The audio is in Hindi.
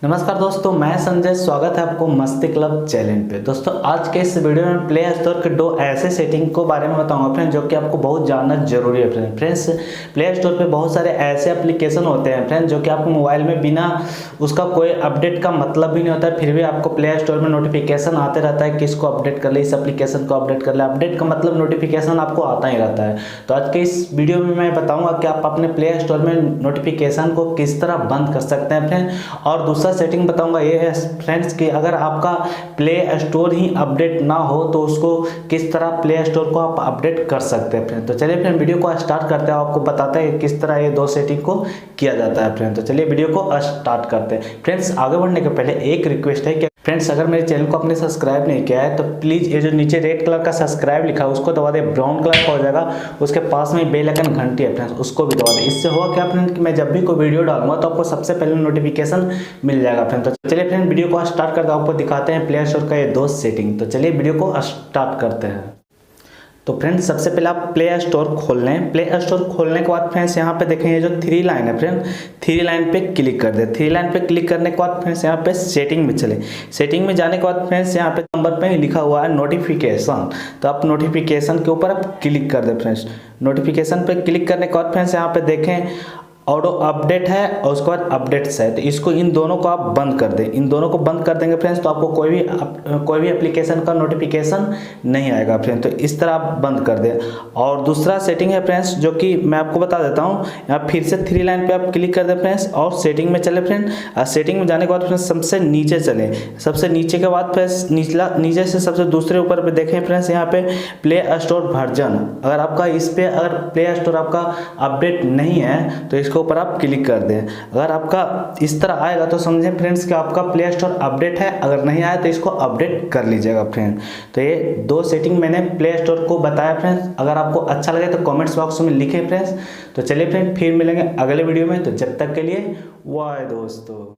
नमस्कार दोस्तों, मैं संजय। स्वागत है आपको मस्ती क्लब चैनल पे। दोस्तों आज के इस वीडियो में प्ले स्टोर के दो ऐसे सेटिंग को बारे में बताऊंगा फ्रेंड्स, जो कि आपको बहुत जानना जरूरी है फ्रेंड्स। प्ले स्टोर पे बहुत सारे ऐसे एप्लीकेशन होते हैं फ्रेंड्स, जो कि आपको मोबाइल में बिना उसका कोई अपडेट का मतलब भी नहीं होता है, फिर भी आपको प्ले स्टोर में नोटिफिकेशन आते रहता है कि इसको अपडेट कर ले, इस एप्लीकेशन को अपडेट कर ले। अपडेट का मतलब नोटिफिकेशन आपको आता ही रहता है। तो आज के इस वीडियो में मैं बताऊंगा कि आप अपने प्ले स्टोर में नोटिफिकेशन को किस तरह बंद कर सकते हैं फ्रेंड। और दूसरा सेटिंग बताऊंगा ये है फ्रेंड्स कि अगर आपका प्ले स्टोर ही अपडेट ना हो तो उसको किस तरह प्ले स्टोर को आप अपडेट कर सकते हैं फ्रेंड। तो चलिए फ्रेंड वीडियो को स्टार्ट करते हैं, आपको बताते हैं किस तरह ये दो सेटिंग को किया जाता है फ्रेंड। तो चलिए वीडियो को स्टार्ट करते हैं फ्रेंड्स। आगे बढ़ने के पहले एक रिक्वेस्ट है कि फ्रेंड्स अगर मेरे चैनल को आपने सब्सक्राइब नहीं किया है तो प्लीज़ ये जो नीचे रेड कलर का सब्सक्राइब लिखा है उसको दबा दे, ब्राउन कलर का हो जाएगा, उसके पास में बेल आइकन घंटी है फ्रेंड्स, उसको भी दबा दे। इससे होगा क्या फ्रेंड कि मैं जब भी कोई वीडियो डालूंगा तो आपको सबसे पहले नोटिफिकेशन मिल जाएगा फ्रेंड। तो चलिए फ्रेंड वीडियो को स्टार्ट करते हैं, आपको दिखाते हैं प्ले स्टोर का ये दो सेटिंग। तो चलिए वीडियो को स्टार्ट करते हैं। तो फ्रेंड्स सबसे पहले आप प्ले स्टोर खोल लें। प्ले स्टोर खोलने के बाद फ्रेंड्स यहाँ पे देखें ये जो थ्री लाइन है फ्रेंड, थ्री लाइन पे क्लिक कर दे। थ्री लाइन पे क्लिक करने के बाद फ्रेंड्स यहाँ पे सेटिंग में चले। सेटिंग में जाने के बाद फ्रेंड्स यहाँ पे नंबर पे लिखा हुआ है नोटिफिकेशन, तो आप नोटिफिकेशन के ऊपर आप क्लिक कर दे फ्रेंड्स। नोटिफिकेशन पे क्लिक करने के बाद फ्रेंड्स यहाँ पे देखें ऑटो अपडेट है और उसके बाद अपडेट्स है, तो इसको इन दोनों को आप बंद कर दें। इन दोनों को बंद कर देंगे फ्रेंड्स तो आपको कोई भी एप्लीकेशन का नोटिफिकेशन नहीं आएगा फ्रेंड। तो इस तरह आप बंद कर दें। और दूसरा सेटिंग है फ्रेंड्स जो कि मैं आपको बता देता हूँ। यहाँ फिर से थ्री लाइन पे आप क्लिक कर दें फ्रेंड्स और सेटिंग में चले फ्रेंड। सेटिंग में जाने के बाद फ्रेंड्स सबसे नीचे चले। सबसे नीचे के बाद फ्रेंड्स नीचे से सबसे दूसरे ऊपर पे देखें फ्रेंड्स यहाँ पे प्ले स्टोर वर्जन। अगर आपका इस पे अगर प्ले स्टोर आपका अपडेट नहीं है तो इसके ऊपर आप क्लिक कर दें। अगर आपका इस तरह आएगा तो समझें फ्रेंड्स कि आपका प्ले स्टोर अपडेट है, अगर नहीं आया तो इसको अपडेट कर लीजिएगा फ्रेंड। तो ये दो सेटिंग मैंने प्ले स्टोर को बताया फ्रेंड्स। अगर आपको अच्छा लगे तो कमेंट्स बॉक्स में लिखें फ्रेंड्स। तो चलिए फ्रेंड फिर मिलेंगे अगले वीडियो में, तो जब तक के लिए बाय दोस्तों।